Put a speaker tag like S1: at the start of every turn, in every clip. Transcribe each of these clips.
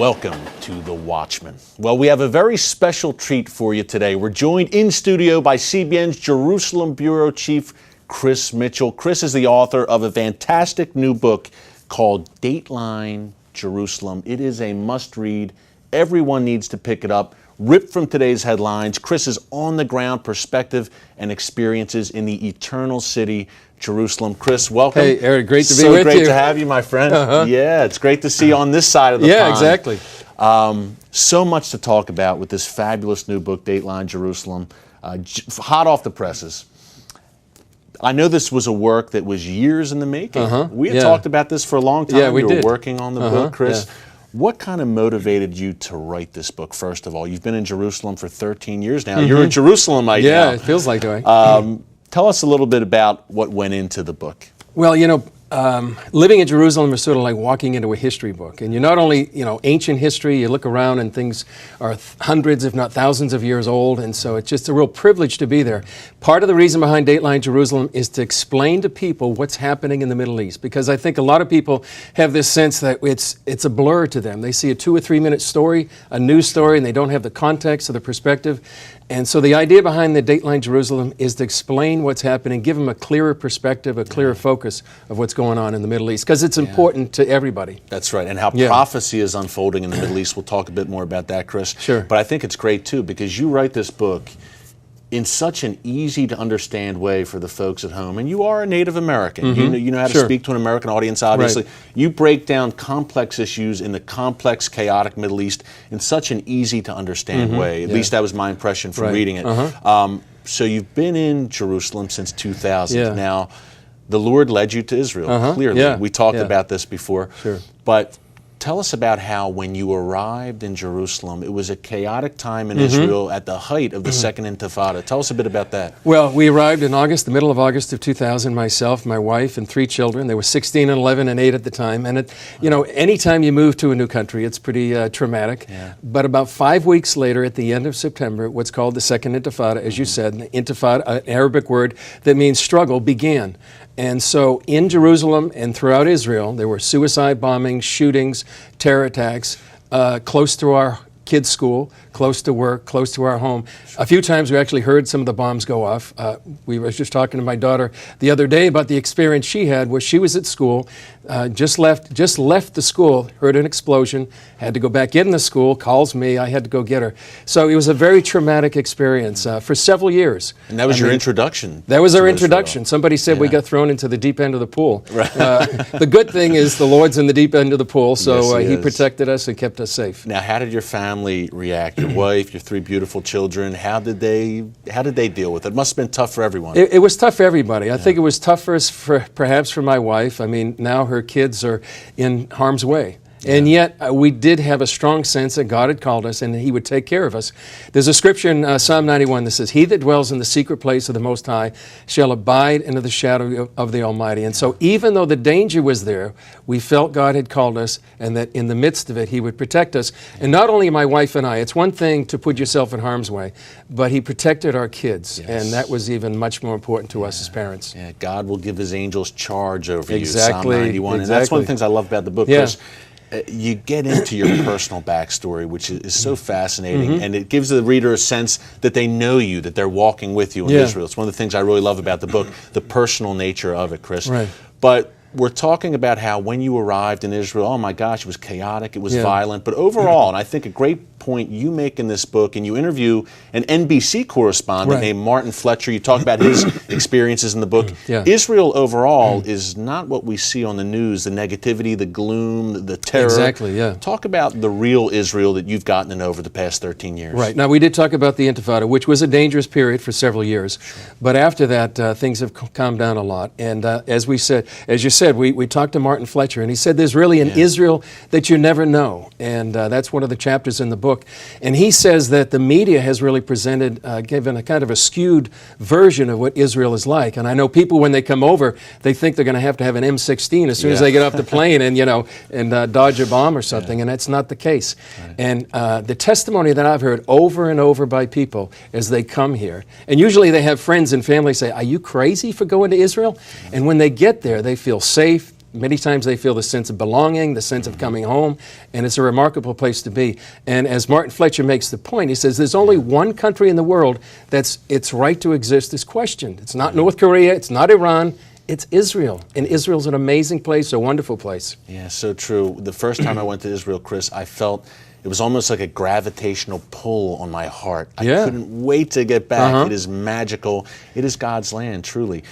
S1: Welcome to The Watchman. Well, we have a very special treat for you today. We're joined in studio by CBN's Jerusalem Bureau Chief, Chris Mitchell. Chris is the author of a fantastic new book called Dateline, Jerusalem. It is a must-read. Everyone needs to pick it up. Ripped from today's headlines, Chris's on-the-ground perspective and experiences in the eternal city, Jerusalem. Chris, welcome.
S2: Hey, Eric, great to be with you.
S1: So great to have you, my friend. Yeah, it's great to see you on this side of the pond.
S2: Yeah, exactly.
S1: So much to talk about with this fabulous new book, Dateline, Jerusalem, hot off the presses. I know this was a work that was years in the making. We had talked about this for a long time.
S2: Yeah, we
S1: were
S2: did.
S1: Working on the book, Chris.
S2: Yeah.
S1: What kind of motivated you to write this book, first of all? You've been in Jerusalem for 13 years now. You're a Jerusalemite now.
S2: Yeah, it feels like it.
S1: Tell us a little bit about what went into the book.
S2: Well, you know, living in Jerusalem is sort of like walking into a history book. And you're not only, ancient history, you look around and things are hundreds, if not thousands of years old. And so it's just a real privilege to be there. Part of the reason behind Dateline Jerusalem is to explain to people what's happening in the Middle East. Because I think a lot of people have this sense that it's a blur to them. They see a 2 or 3 minute story, a news story, and they don't have the context or the perspective. And so the idea behind the Dateline Jerusalem is to explain what's happening, give them a clearer perspective, a clearer focus of what's going on in the Middle East, because it's important to everybody.
S1: That's right, and how prophecy is unfolding in the Middle East. We'll talk a bit more about that, Chris.
S2: Sure.
S1: But I think it's great, too, because you write this book in such an easy-to-understand way for the folks at home. And you are a Native American. You know how to speak to an American audience, obviously.
S2: Right.
S1: You break down complex issues in the complex, chaotic Middle East in such an easy-to-understand way. At least that was my impression from reading it. So you've been in Jerusalem since 2000. Now, the Lord led you to Israel, clearly. We talked about this before. But tell us about how when you arrived in Jerusalem, it was a chaotic time in Israel at the height of the Second Intifada. Tell us a bit about that.
S2: Well, we arrived in August, the middle of August of 2000, myself, my wife, and 3 children. They were 16 and 11 and 8 at the time. And, anytime you move to a new country, it's pretty traumatic. But about 5 weeks later, at the end of September, what's called the Second Intifada, as you said, Intifada, an Arabic word that means struggle, began. And so in Jerusalem and throughout Israel, there were suicide bombings, shootings, terror attacks, close to our kids' school, close to work, close to our home. A few times we actually heard some of the bombs go off. We were just talking to my daughter the other day about the experience she had where she was at school, just left the school, heard an explosion, had to go back in the school, calls me, I had to go get her. So it was a very traumatic experience for several years.
S1: And that was your introduction.
S2: That was our introduction. Somebody said we got thrown into the deep end of the pool.
S1: Right.
S2: The good thing is the Lord's in the deep end of the pool, so he protected us and kept us safe.
S1: Now, how did your family react? Your wife, your 3 beautiful children, how did they deal with it? It must have been tough for everyone.
S2: It was tough for everybody. I think it was tough perhaps for my wife. I mean, now her kids are in harm's way. And yet, we did have a strong sense that God had called us and that He would take care of us. There's a scripture in Psalm 91 that says, "He that dwells in the secret place of the Most High shall abide under the shadow of the Almighty." And so even though the danger was there, we felt God had called us and that in the midst of it, He would protect us. And not only my wife and I, it's one thing to put yourself in harm's way, but He protected our kids. And that was even much more important to us as parents.
S1: Yeah, God will give His angels charge over
S2: Exactly.
S1: you, Psalm 91. And that's one of the things I love about the book, Chris. You get into your personal backstory, which is so fascinating, and it gives the reader a sense that they know you, that they're walking with you in Israel. It's one of the things I really love about the book, the personal nature of it, Chris.
S2: Right.
S1: But we're talking about how when you arrived in Israel, oh my gosh, it was chaotic, it was violent, but overall, and I think a great point you make in this book, and you interview an NBC correspondent named Martin Fletcher. You talk about his experiences in the book. Israel overall is not what we see on the news, the negativity, the gloom, the terror.
S2: Exactly,
S1: Talk about the real Israel that you've gotten to know over the past 13 years.
S2: Right. Now, we did talk about the Intifada, which was a dangerous period for several years. But after that, things have calmed down a lot. And as you said, we talked to Martin Fletcher, and he said there's really an Israel that you never know. And that's one of the chapters in the book. And he says that the media has really given a kind of a skewed version of what Israel is like. And I know people, when they come over, they think they're going to have an M16 as soon as they get off the plane and dodge a bomb or something. And that's not the case. And the testimony that I've heard over and over by people as they come here, and usually they have friends and family say, "Are you crazy for going to Israel?" And when they get there, they feel safe, Many times they feel the sense of belonging, the sense of coming home, and it's a remarkable place to be. And as Martin Fletcher makes the point, he says there's only one country in the world that's its right to exist is questioned. It's not North Korea, it's not Iran, it's Israel. And Israel's an amazing place, a wonderful place.
S1: Yeah, so true. The first time I went to Israel, Chris, I felt it was almost like a gravitational pull on my heart. I couldn't wait to get back. It is magical. It is God's land, truly.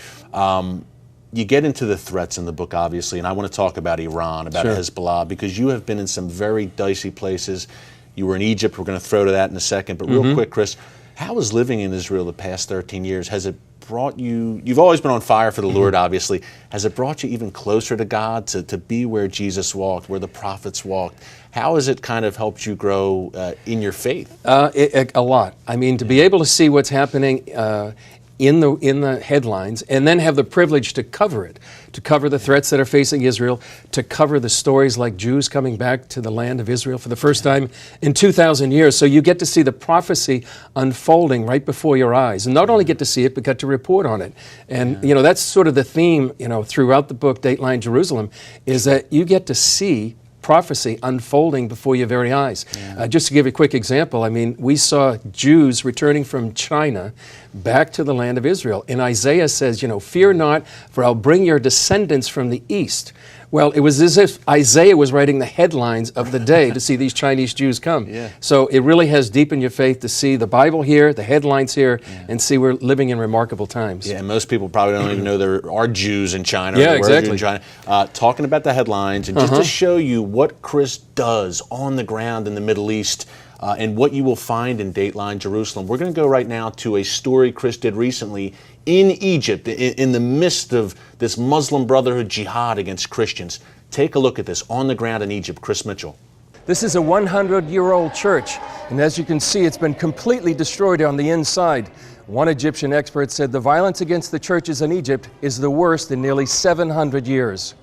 S1: You get into the threats in the book, obviously, and I want to talk about Iran, about Hezbollah, because you have been in some very dicey places. You were in Egypt. We're going to throw to that in a second. But real quick, Chris, how has living in Israel the past 13 years, has it brought you, you've always been on fire for the Lord, obviously, has it brought you even closer to God, to be where Jesus walked, where the prophets walked? How has it kind of helped you grow in your faith?
S2: A lot. I mean, to be able to see what's happening in the headlines, and then have the privilege to cover it, to cover the threats that are facing Israel, to cover the stories like Jews coming back to the land of Israel for the first time in 2,000 years. So you get to see the prophecy unfolding right before your eyes, and not only get to see it, but get to report on it. And you know, that's sort of the theme, you know, throughout the book, Dateline Jerusalem, is that you get to see prophecy unfolding before your very eyes. Just to give you a quick example, I mean, we saw Jews returning from China back to the land of Israel. And Isaiah says, you know, fear not, for I'll bring your descendants from the east. Well, it was as if Isaiah was writing the headlines of the day to see these Chinese Jews come. So it really has deepened your faith to see the Bible here, the headlines here, and see we're living in remarkable times.
S1: Yeah, and most people probably don't even know there are Jews in China.
S2: Yeah,
S1: or
S2: exactly.
S1: In China. Talking about the headlines, and just to show you what Chris does on the ground in the Middle East, and what you will find in Dateline Jerusalem. We're going to go right now to a story Chris did recently in Egypt, in the midst of this Muslim Brotherhood jihad against Christians. Take a look at this on the ground in Egypt. Chris Mitchell.
S2: This is a 100-year-old church, and as you can see, it's been completely destroyed on the inside. One Egyptian expert said the violence against the churches in Egypt is the worst in nearly 700 years.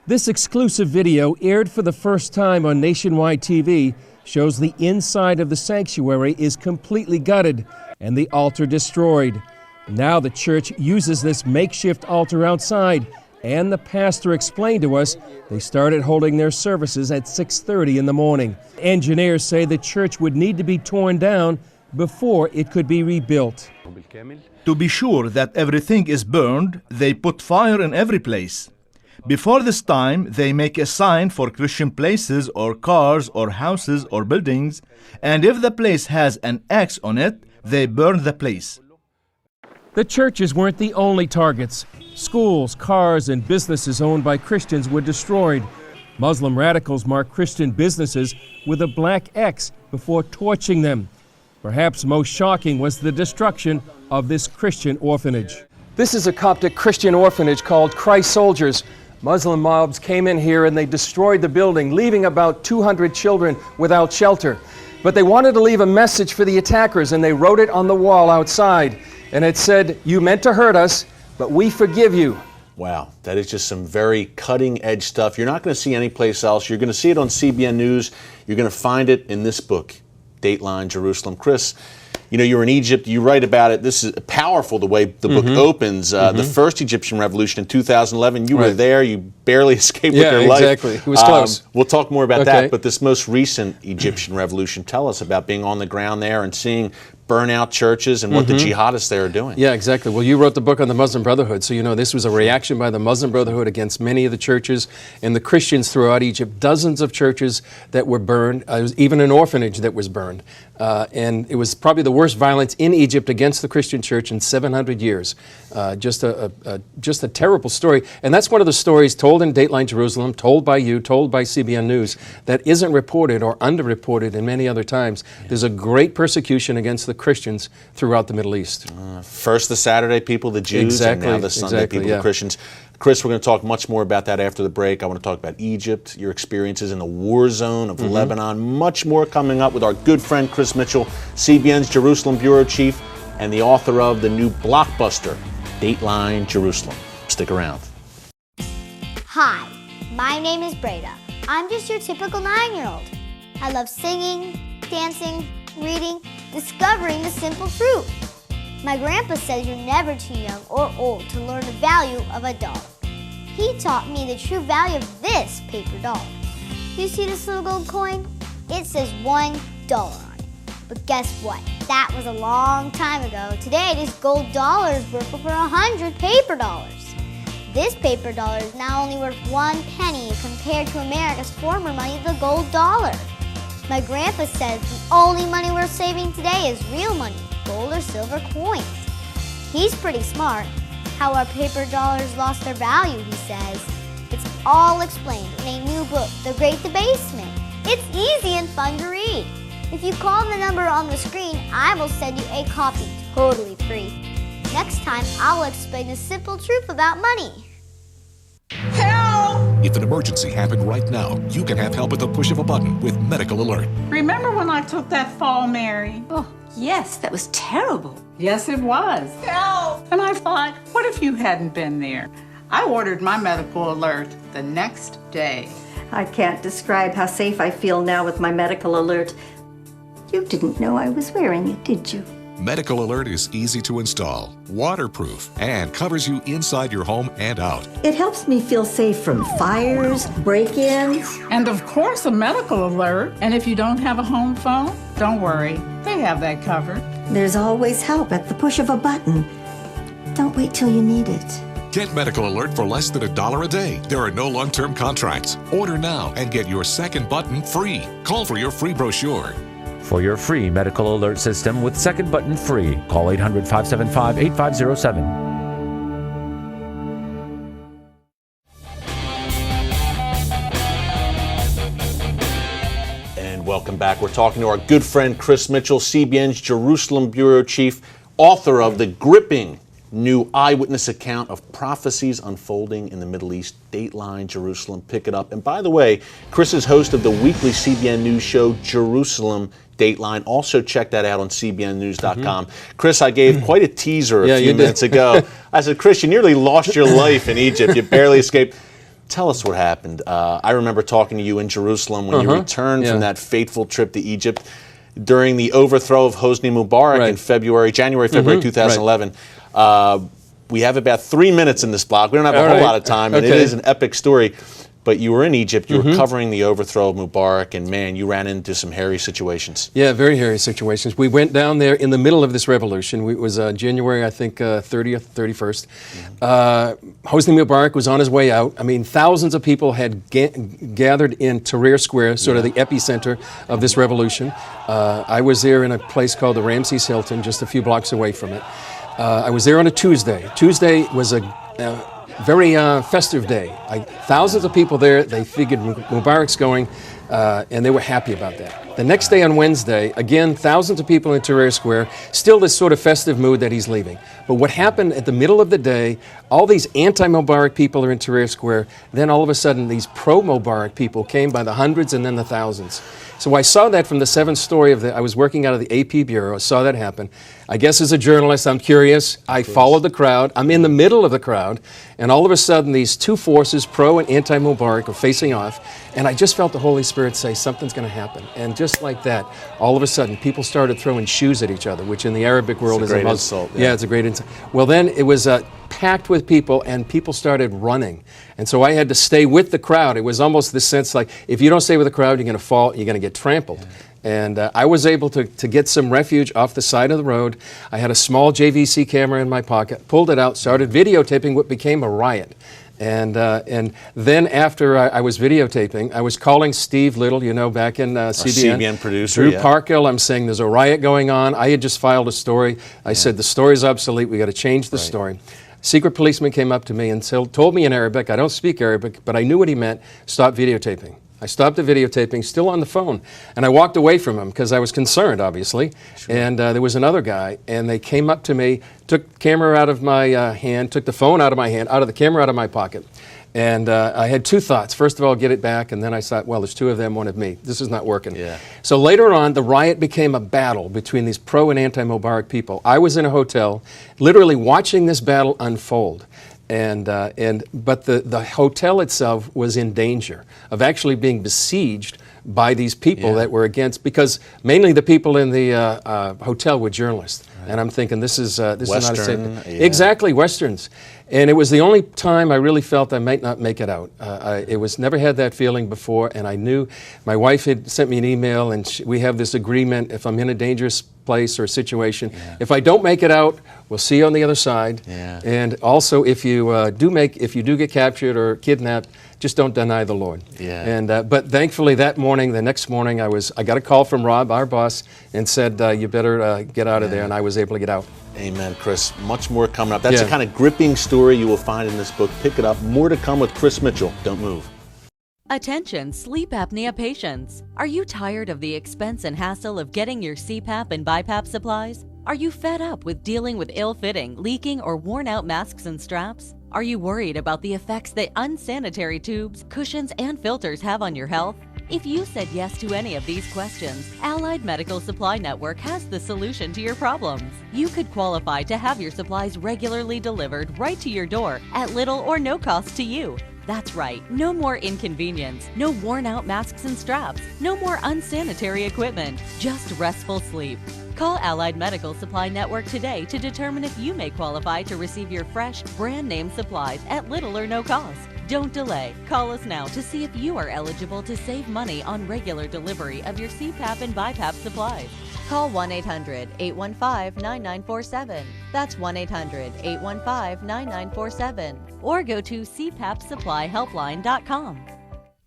S3: This exclusive video, aired for the first time on nationwide TV, shows the inside of the sanctuary is completely gutted and the altar destroyed. Now the church uses this makeshift altar outside, and the pastor explained to us they started holding their services at 6:30 in the morning. Engineers say the church would need to be torn down before it could be rebuilt.
S4: To be sure that everything is burned, they put fire in every place. Before this time, they make a sign for Christian places or cars or houses or buildings, and if the place has an X on it, they burn the place.
S3: The churches weren't the only targets. Schools, cars, and businesses owned by Christians were destroyed. Muslim radicals marked Christian businesses with a black X before torching them. Perhaps most shocking was the destruction of this Christian orphanage.
S2: This is a Coptic Christian orphanage called Christ Soldiers. Muslim mobs came in here and they destroyed the building, leaving about 200 children without shelter. But they wanted to leave a message for the attackers, and they wrote it on the wall outside. And it said, "You meant to hurt us, but we forgive you."
S1: Wow, that is just some very cutting-edge stuff. You're not going to see anyplace else. You're going to see it on CBN News. You're going to find it in this book, Dateline Jerusalem. Chris, you know, you're in Egypt. You write about it. This is powerful, the way the book opens. The first Egyptian revolution in 2011, you were there. You barely escaped with your life.
S2: Yeah, exactly. It was close.
S1: We'll talk more about that. But this most recent Egyptian revolution, tell us about being on the ground there and seeing burnout churches and what the jihadists there are doing.
S2: Yeah, exactly. Well, you wrote the book on the Muslim Brotherhood, so you know this was a reaction by the Muslim Brotherhood against many of the churches and the Christians throughout Egypt. Dozens of churches that were burned. There was even an orphanage that was burned. And it was probably the worst violence in Egypt against the Christian church in 700 years. Just a terrible story. And that's one of the stories told in Dateline Jerusalem, told by you, told by CBN News, that isn't reported or underreported in many other times. There's a great persecution against the Christians throughout the Middle East.
S1: First the Saturday people, the Jews, and now the Sunday people, the Christians. Chris, we're going to talk much more about that after the break. I want to talk about Egypt, your experiences in the war zone of Lebanon, much more coming up with our good friend Chris Mitchell, CBN's Jerusalem Bureau Chief, and the author of the new blockbuster, Dateline Jerusalem. Stick around.
S5: Hi, my name is Breda. I'm just your typical 9-year-old. I love singing, dancing, reading, discovering the simple truth. My grandpa says you're never too young or old to learn the value of a dog. He taught me the true value of this paper dollar. You see this little gold coin? It says $1 on it. But guess what? That was a long time ago. Today, this gold dollar is worth over 100 paper dollars. This paper dollar is now only worth 1 penny compared to America's former money, the gold dollar. My grandpa says the only money worth saving today is real money, gold or silver coins. He's pretty smart. How our paper dollars lost their value, he says. It's all explained in a new book, The Great Debasement. It's easy and fun to read. If you call the number on the screen, I will send you a copy totally free. Next time, I will explain the simple truth about money.
S6: Help!
S7: If an emergency happened right now, you can have help at the push of a button with Medical Alert.
S6: Remember when I took that fall, Mary?
S8: Oh, yes, that was terrible.
S6: Yes, it was. Help! And I thought, what if you hadn't been there? I ordered my Medical Alert the next day.
S8: I can't describe how safe I feel now with my Medical Alert. You didn't know I was wearing it, did you?
S7: Medical Alert is easy to install, waterproof, and covers you inside your home and out.
S8: It helps me feel safe from fires, break-ins.
S6: And of course, a Medical Alert. And if you don't have a home phone, don't worry. They have that covered.
S8: There's always help at the push of a button. Don't wait till you need it.
S7: Get Medical Alert for less than $1 a day. There are no long-term contracts. Order now and get your second button free. Call for your free brochure.
S9: For your free Medical Alert system with second button free, call 800-575-8507.
S1: And welcome back. We're talking to our good friend Chris Mitchell, CBN's Jerusalem Bureau Chief, author of the gripping new eyewitness account of prophecies unfolding in the Middle East, Dateline, Jerusalem. Pick it up. And by the way, Chris is host of the weekly CBN News show, Jerusalem Dateline. Also check that out on cbnnews.com. Chris, I gave quite a teaser a few minutes ago. I said, Chris, you nearly lost your life in Egypt. You barely escaped. Tell us what happened. I remember talking to you in Jerusalem when you returned from that fateful trip to Egypt during the overthrow of Hosni Mubarak in January, February 2011. We have about 3 minutes in this block. We don't have a whole lot of time, and it is an epic story. But you were in Egypt, you were covering the overthrow of Mubarak, and man, you ran into some hairy situations.
S2: Yeah, very hairy situations. We went down there in the middle of this revolution. It was January, I think, 30th, 31st. Hosni Mubarak was on his way out. I mean, thousands of people had gathered in Tahrir Square, sort of the epicenter of this revolution. I was there in a place called the Ramses Hilton, just a few blocks away from it. I was there on a Tuesday. Tuesday was a very festive day. Thousands of people there. They figured Mubarak's going, and they were happy about that. The next day on Wednesday, again, thousands of people in Tahrir Square, still this sort of festive mood that he's leaving. But what happened at the middle of the day, all these anti-Mubarak people are in Tahrir Square, then all of a sudden these pro-Mubarak people came by the hundreds and then the thousands. So I saw that from the 7th story I was working out of the AP Bureau, I saw that happen. I guess as a journalist, I'm curious. I followed the crowd. I'm in the middle of the crowd, and all of a sudden these two forces, pro and anti-Mubarak, are facing off, and I just felt the Holy Spirit say something's going to happen. And just like that, all of a sudden people started throwing shoes at each other, which in the Arabic world is a great insult. Yeah, it's a great insult. Well, then it was packed with people, and people started running. And so I had to stay with the crowd. It was almost this sense like, if you don't stay with the crowd, you're going to fall, you're going to get trampled. Yeah. And I was able to get some refuge off the side of the road. I had a small JVC camera in my pocket, pulled it out, started videotaping what became a riot. And then after I was videotaping, I was calling Steve Little, you know, back in CBN.
S1: CBN producer,
S2: Drew Parkhill, I'm saying there's a riot going on. I had just filed a story. I said the story's obsolete, we got to change the story. Secret policeman came up to me and told me in Arabic, I don't speak Arabic, but I knew what he meant, stop videotaping. I stopped the videotaping, still on the phone, and I walked away from him because I was concerned, obviously. Sure. And there was another guy, and they came up to me, took the camera out of my hand, took the phone out of my hand, out of the camera out of my pocket. And I had two thoughts. First of all, get it back, and then I thought, well, there's two of them, one of me. This is not working. Yeah. So later on, the riot became a battle between these pro and anti-Mubarak people. I was in a hotel, literally watching this battle unfold. But the hotel itself was in danger of actually being besieged by these people that were against, because mainly the people in the hotel were journalists. Right. And I'm thinking, this is not a safe. Exactly, Westerns. And it was the only time I really felt I might not make it out. Never had that feeling before, and I knew my wife had sent me an email, and we have this agreement: if I'm in a dangerous place or situation, if I don't make it out, we'll see you on the other side. Yeah. And also, if you do get captured or kidnapped, just don't deny the Lord. Yeah. And but thankfully the next morning, I got a call from Rob, our boss, and said, you better get out of there, and I was able to get out.
S1: Amen, Chris. Much more coming up. That's the kind of gripping story you will find in this book. Pick it up. More to come with Chris Mitchell. Don't move.
S10: Attention sleep apnea patients. Are you tired of the expense and hassle of getting your CPAP and BiPAP supplies? Are you fed up with dealing with ill-fitting, leaking, or worn-out masks and straps? Are you worried about the effects that unsanitary tubes, cushions, and filters have on your health? If you said yes to any of these questions, Allied Medical Supply Network has the solution to your problems. You could qualify to have your supplies regularly delivered right to your door at little or no cost to you. That's right, no more inconvenience, no worn-out masks and straps, no more unsanitary equipment, just restful sleep. Call Allied Medical Supply Network today to determine if you may qualify to receive your fresh, brand-name supplies at little or no cost. Don't delay. Call us now to see if you are eligible to save money on regular delivery of your CPAP and BiPAP supplies. Call 1-800-815-9947. That's 1-800-815-9947. Or go to cpapsupplyhelpline.com.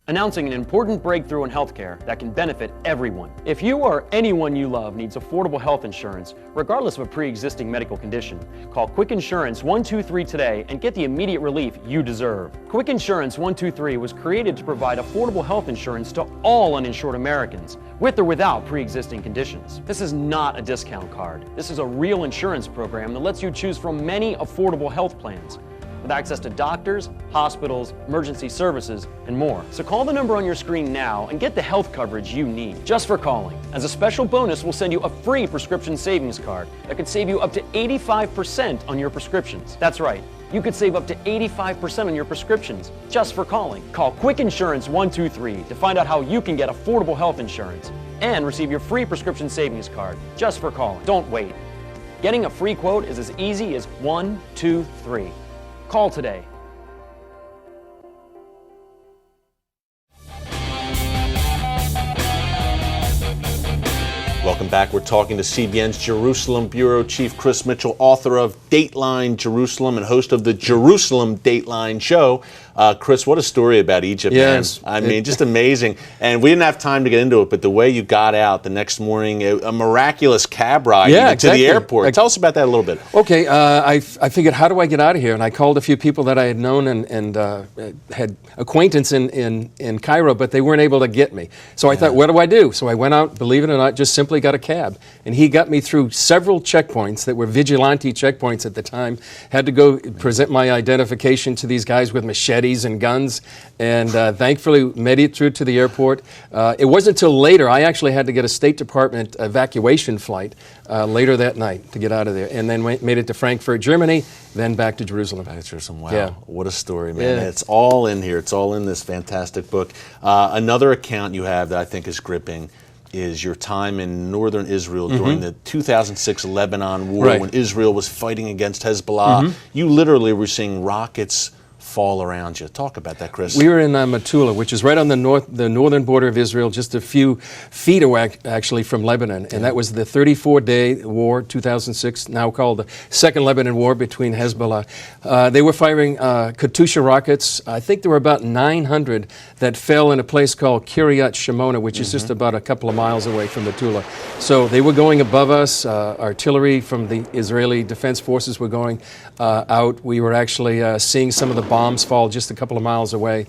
S11: Announcing an important breakthrough in healthcare that can benefit everyone. If you or anyone you love needs affordable health insurance, regardless of a pre-existing medical condition, call Quick Insurance 123 today and get the immediate relief you deserve. Quick Insurance 123 was created to provide affordable health insurance to all uninsured Americans, with or without pre-existing conditions. This is not a discount card. This is a real insurance program that lets you choose from many affordable health plans, with access to doctors, hospitals, emergency services, and more. So call the number on your screen now and get the health coverage you need just for calling. As a special bonus, we'll send you a free prescription savings card that could save you up to 85% on your prescriptions. That's right, you could save up to 85% on your prescriptions just for calling. Call Quick Insurance 123 to find out how you can get affordable health insurance and receive your free prescription savings card just for calling. Don't wait. Getting a free quote is as easy as 1, 2, 3. Call today.
S1: Welcome back. We're talking to CBN's Jerusalem Bureau Chief Chris Mitchell, author of Dateline Jerusalem and host of the Jerusalem Dateline show. Chris, what a story about Egypt, man. I mean, just amazing. And we didn't have time to get into it, but the way you got out the next morning, a miraculous cab ride to the airport. Tell us about that a little bit.
S2: Okay, I figured, how do I get out of here? And I called a few people that I had known and had acquaintance in Cairo, but they weren't able to get me. So I thought, what do I do? So I went out, believe it or not, just simply got a cab. And he got me through several checkpoints that were vigilante checkpoints at the time. Had to go present my identification to these guys with machetes and guns, and thankfully made it through to the airport. It wasn't until later, I actually had to get a State Department evacuation flight later that night to get out of there, and then made it to Frankfurt, Germany, then back to Jerusalem.
S1: Back to Jerusalem. Wow, what a story, man. It's all in here. It's all in this fantastic book. Another account you have that I think is gripping is your time in northern Israel during the 2006 Lebanon war, when Israel was fighting against Hezbollah. You literally were seeing rockets fall around you. Talk about that, Chris.
S2: We were in Metula, which is right on the northern border of Israel, just a few feet away, actually, from Lebanon. And that was the 34-day war, 2006, now called the Second Lebanon War between Hezbollah. They were firing Katyusha rockets. I think there were about 900 that fell in a place called Kiryat Shimona, which is just about a couple of miles away from Metula. So they were going above us. Artillery from the Israeli Defense Forces were going out. We were actually seeing some of the bombs fall just a couple of miles away.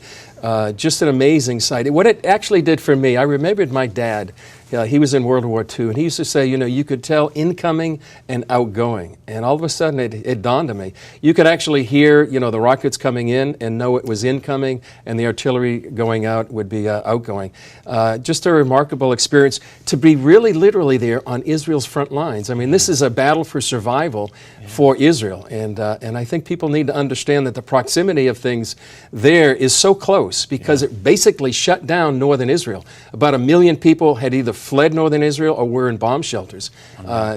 S2: Just an amazing sight. What it actually did for me, I remembered my dad He was in World War II, and he used to say, you know, you could tell incoming and outgoing. And all of a sudden, it dawned on me. You could actually hear, you know, the rockets coming in and know it was incoming, and the artillery going out would be outgoing. Just a remarkable experience to be really literally there on Israel's front lines. I mean, this is a battle for survival for Israel, and I think people need to understand that the proximity of things there is so close because it basically shut down northern Israel. About 1 million people had either fled northern Israel or were in bomb shelters.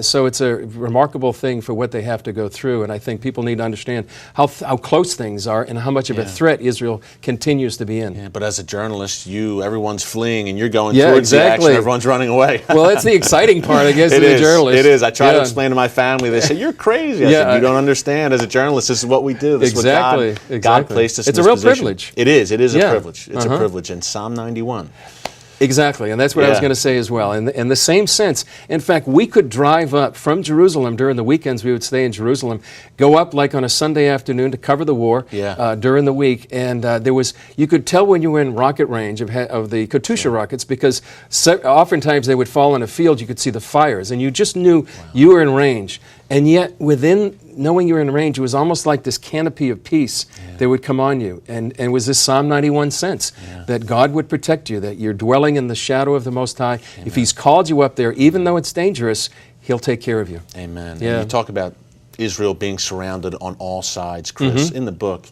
S2: So it's a remarkable thing for what they have to go through, and I think people need to understand how close things are and how much of a threat Israel continues to be in.
S1: Yeah, but as a journalist, everyone's fleeing and you're going towards the action, everyone's running away.
S2: Well, that's the exciting part, I guess, as a journalist.
S1: It is. I try to explain to my family. They say, you're crazy. I said, you don't understand. As a journalist, this is what we do. This is what God placed us in this position.
S2: It's a real privilege.
S1: It is. It is a privilege. It's a privilege. And Psalm 91.
S2: Exactly, and that's what I was going to say as well. In the same sense, in fact, we could drive up from Jerusalem during the weekends. We would stay in Jerusalem, go up like on a Sunday afternoon to cover the war during the week, and you could tell when you were in rocket range of the Katyusha rockets because oftentimes they would fall in a field. You could see the fires, and you just knew you were in range. And yet, within knowing you were in range, it was almost like this canopy of peace that would come on you. And it was this Psalm 91 sense that God would protect you, that you're dwelling in the shadow of the Most High. Amen. If He's called you up there, even though it's dangerous, He'll take care of you.
S1: Amen. Yeah. And you talk about Israel being surrounded on all sides, Chris. In the book,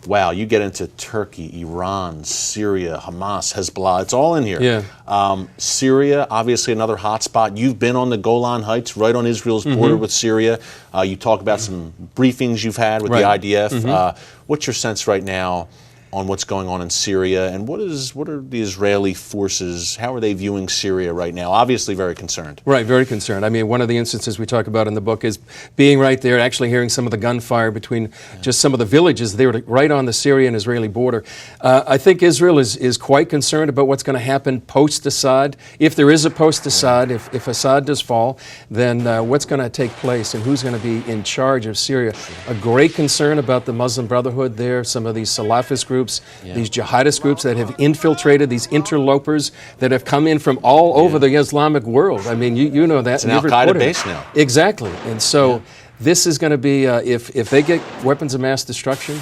S1: wow, you get into Turkey, Iran, Syria, Hamas, Hezbollah. It's all in here.
S2: Yeah.
S1: Syria, obviously another hot spot. You've been on the Golan Heights, right on Israel's border with Syria. You talk about some briefings you've had with the IDF. What's your sense right now on what's going on in Syria, and what are the Israeli forces, how are they viewing Syria right now? Obviously very concerned.
S2: Right, very concerned. I mean, one of the instances we talk about in the book is being right there, actually hearing some of the gunfire between just some of the villages. They were right on the Syrian-Israeli border. I think Israel is quite concerned about what's going to happen post-Assad. If there is a post-Assad, if Assad does fall, then what's going to take place and who's going to be in charge of Syria? A great concern about the Muslim Brotherhood there, some of these Salafist groups, these jihadist groups that have infiltrated, these interlopers that have come in from all over the Islamic world. I mean, you know that.
S1: It's an Al-Qaeda base now.
S2: Exactly. And so this is going to be, if they get weapons of mass destruction,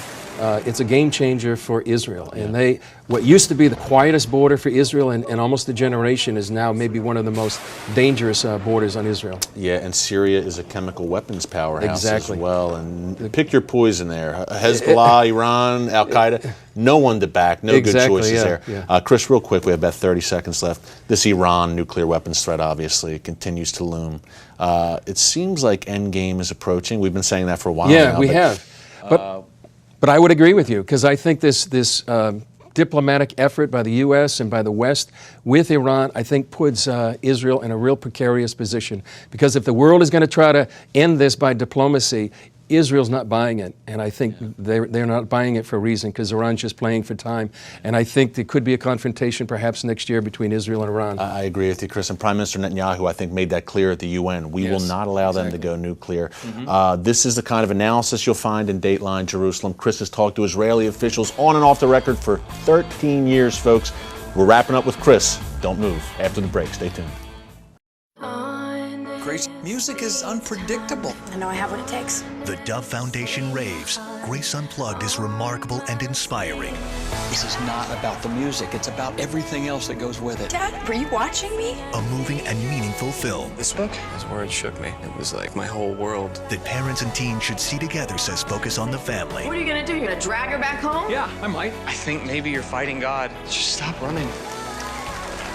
S2: it's a game changer for Israel. And what used to be the quietest border for Israel in almost a generation is now maybe one of the most dangerous borders on Israel.
S1: Yeah, and Syria is a chemical weapons powerhouse as well. And pick your poison there. Hezbollah, Iran, Al-Qaeda, no one to back, no good choices there. Yeah. Chris, real quick, we have about 30 seconds left. This Iran nuclear weapons threat obviously continues to loom. It seems like endgame is approaching. We've been saying that for a while now.
S2: Yeah, we have. But I would agree with you, because I think this diplomatic effort by the U.S. and by the West with Iran, I think puts Israel in a real precarious position. Because if the world is going to try to end this by diplomacy, Israel's not buying it, and I think they're not buying it for a reason, because Iran's just playing for time. And I think there could be a confrontation perhaps next year between Israel and Iran.
S1: I agree with you, Chris. And Prime Minister Netanyahu, I think, made that clear at the UN. We will not allow them to go nuclear. This is the kind of analysis you'll find in Dateline Jerusalem. Chris has talked to Israeli officials on and off the record for 13 years, folks. We're wrapping up with Chris. Don't move. After the break, stay tuned.
S12: Grace, music is unpredictable.
S13: I know I have what it takes.
S14: The Dove Foundation raves. Grace Unplugged is remarkable and inspiring.
S12: This is not about the music. It's about everything else that goes with it.
S13: Dad, were you watching me?
S14: A moving and meaningful film.
S15: This book, his words shook me. It was like my whole world.
S14: That parents and teens should see together, says Focus on the Family.
S13: What are you going to do? You're going to drag her back home?
S15: Yeah, I might. I think maybe you're fighting God. Just stop running.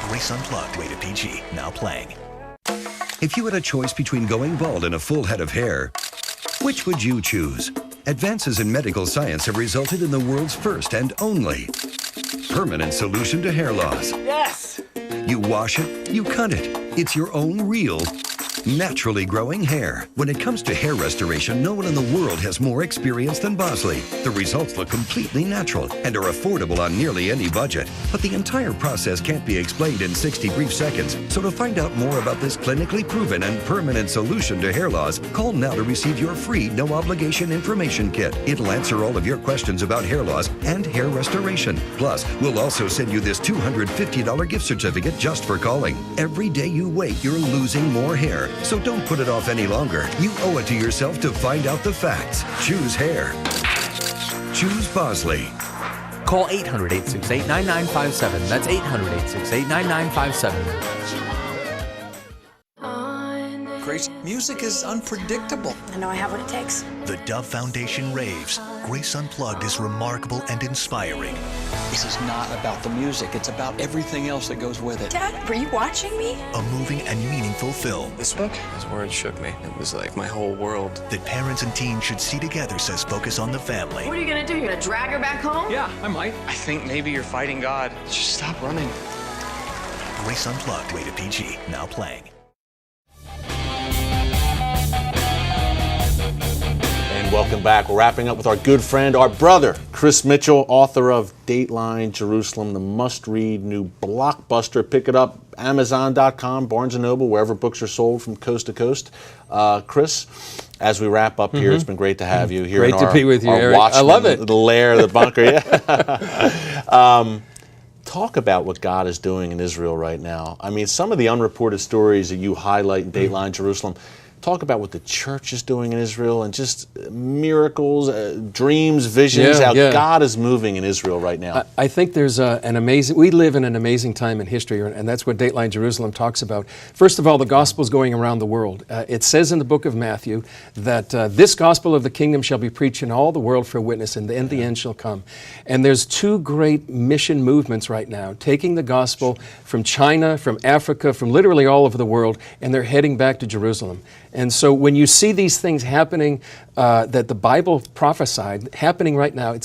S14: Grace Unplugged, rated PG, now playing.
S16: If you had a choice between going bald and a full head of hair, which would you choose? Advances in medical science have resulted in the world's first and only permanent solution to hair loss.
S15: Yes!
S16: You wash it, you cut it. It's your own real naturally growing hair. When it comes to hair restoration, no one in the world has more experience than Bosley. The results look completely natural and are affordable on nearly any budget. But the entire process can't be explained in 60 brief seconds. So to find out more about this clinically proven and permanent solution to hair loss, call now to receive your free no-obligation information kit. It'll answer all of your questions about hair loss and hair restoration. Plus, we'll also send you this $250 gift certificate just for calling. Every day you wait, you're losing more hair. So don't put it off any longer. You owe it to yourself to find out the facts. Choose hair. Choose Bosley.
S9: Call 800-868-9957. That's 800-868-9957.
S12: Grace, music is unpredictable.
S13: I know I have what it takes.
S14: The Dove Foundation raves. Grace Unplugged is remarkable and inspiring.
S12: This is not about the music. It's about everything else that goes with it.
S13: Dad, were you watching me?
S14: A moving and meaningful film.
S15: This book, his words shook me. It was like my whole world.
S14: That parents and teens should see together, says Focus on the Family.
S13: What are you gonna do? You're gonna drag her back home?
S15: Yeah, I might. I think maybe you're fighting God. Just stop running.
S14: Grace Unplugged, rated PG, now playing.
S1: And welcome back. We're wrapping up with our good friend, our brother, Chris Mitchell, author of Dateline, Jerusalem, the must-read new blockbuster. Pick it up, Amazon.com, Barnes & Noble, wherever books are sold from coast to coast. Chris, as we wrap up here, it's been great to have you here.
S2: Great to be with you, Eric.
S1: Watchman,
S2: I love it.
S1: The lair, the bunker. Yeah. Talk about what God is doing in Israel right now. I mean, some of the unreported stories that you highlight in Dateline, Jerusalem. Talk about what the church is doing in Israel and just miracles, dreams, visions, how God is moving in Israel right now.
S2: I think there's we live in an amazing time in history, and that's what Dateline Jerusalem talks about. First of all, the gospel is going around the world. It says in the book of Matthew that this gospel of the kingdom shall be preached in all the world for a witness, and then the end shall come. And there's two great mission movements right now, taking the gospel from China, from Africa, from literally all over the world, and they're heading back to Jerusalem. And so when you see these things happening that the Bible prophesied happening right now,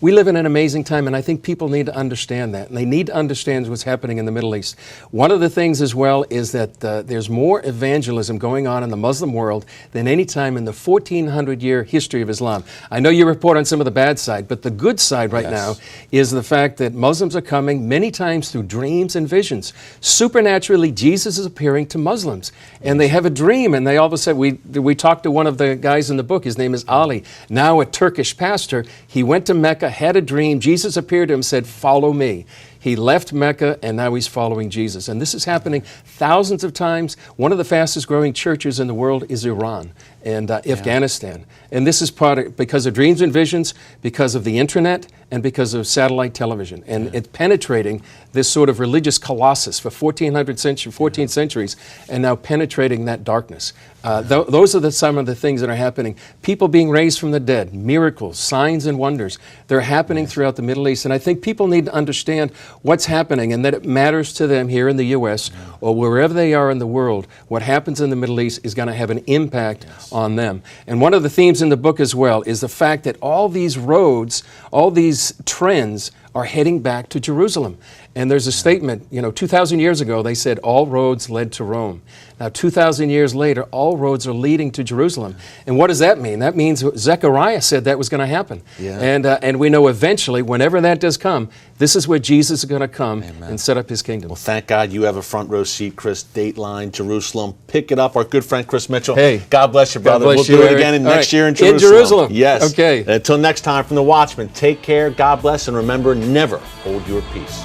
S2: we live in an amazing time, and I think people need to understand that. And they need to understand what's happening in the Middle East. One of the things as well is that there's more evangelism going on in the Muslim world than any time in the 1400-year history of Islam. I know you report on some of the bad side, but the good side right now is the fact that Muslims are coming many times through dreams and visions. Supernaturally, Jesus is appearing to Muslims, and they have a dream, and they all of a sudden, we talked to one of the guys in the book, his name is Ali, now a Turkish pastor. He went to Mecca, had a dream. Jesus appeared to him and said, "Follow me." He left Mecca, and now he's following Jesus. And this is happening thousands of times. One of the fastest growing churches in the world is Iran and Afghanistan. And this is because of dreams and visions, because of the internet, and because of satellite television. And it's penetrating this sort of religious colossus for 14 centuries, and now penetrating that darkness. Those are some of the things that are happening. People being raised from the dead, miracles, signs and wonders. They're happening throughout the Middle East. And I think people need to understand what's happening and that it matters to them here in the U.S. or wherever they are in the world. What happens in the Middle East is going to have an impact on them. And one of the themes in the book as well is the fact that all these roads, all these trends are heading back to Jerusalem. And there's a statement, 2,000 years ago, they said all roads led to Rome. Now, 2,000 years later, all roads are leading to Jerusalem. And what does that mean? That means Zechariah said that was going to happen. And we know eventually, whenever that does come, this is where Jesus is going to come and set up his kingdom.
S1: Well, thank God you have a front row seat, Chris. Dateline, Jerusalem. Pick it up. Our good friend Chris Mitchell.
S2: Hey.
S1: God bless you, brother.
S2: God bless
S1: we'll do
S2: you,
S1: it again next year in Jerusalem.
S2: In Jerusalem.
S1: Yes.
S2: Okay.
S1: And until next time, from the Watchman, take care, God bless, and remember, never hold your peace.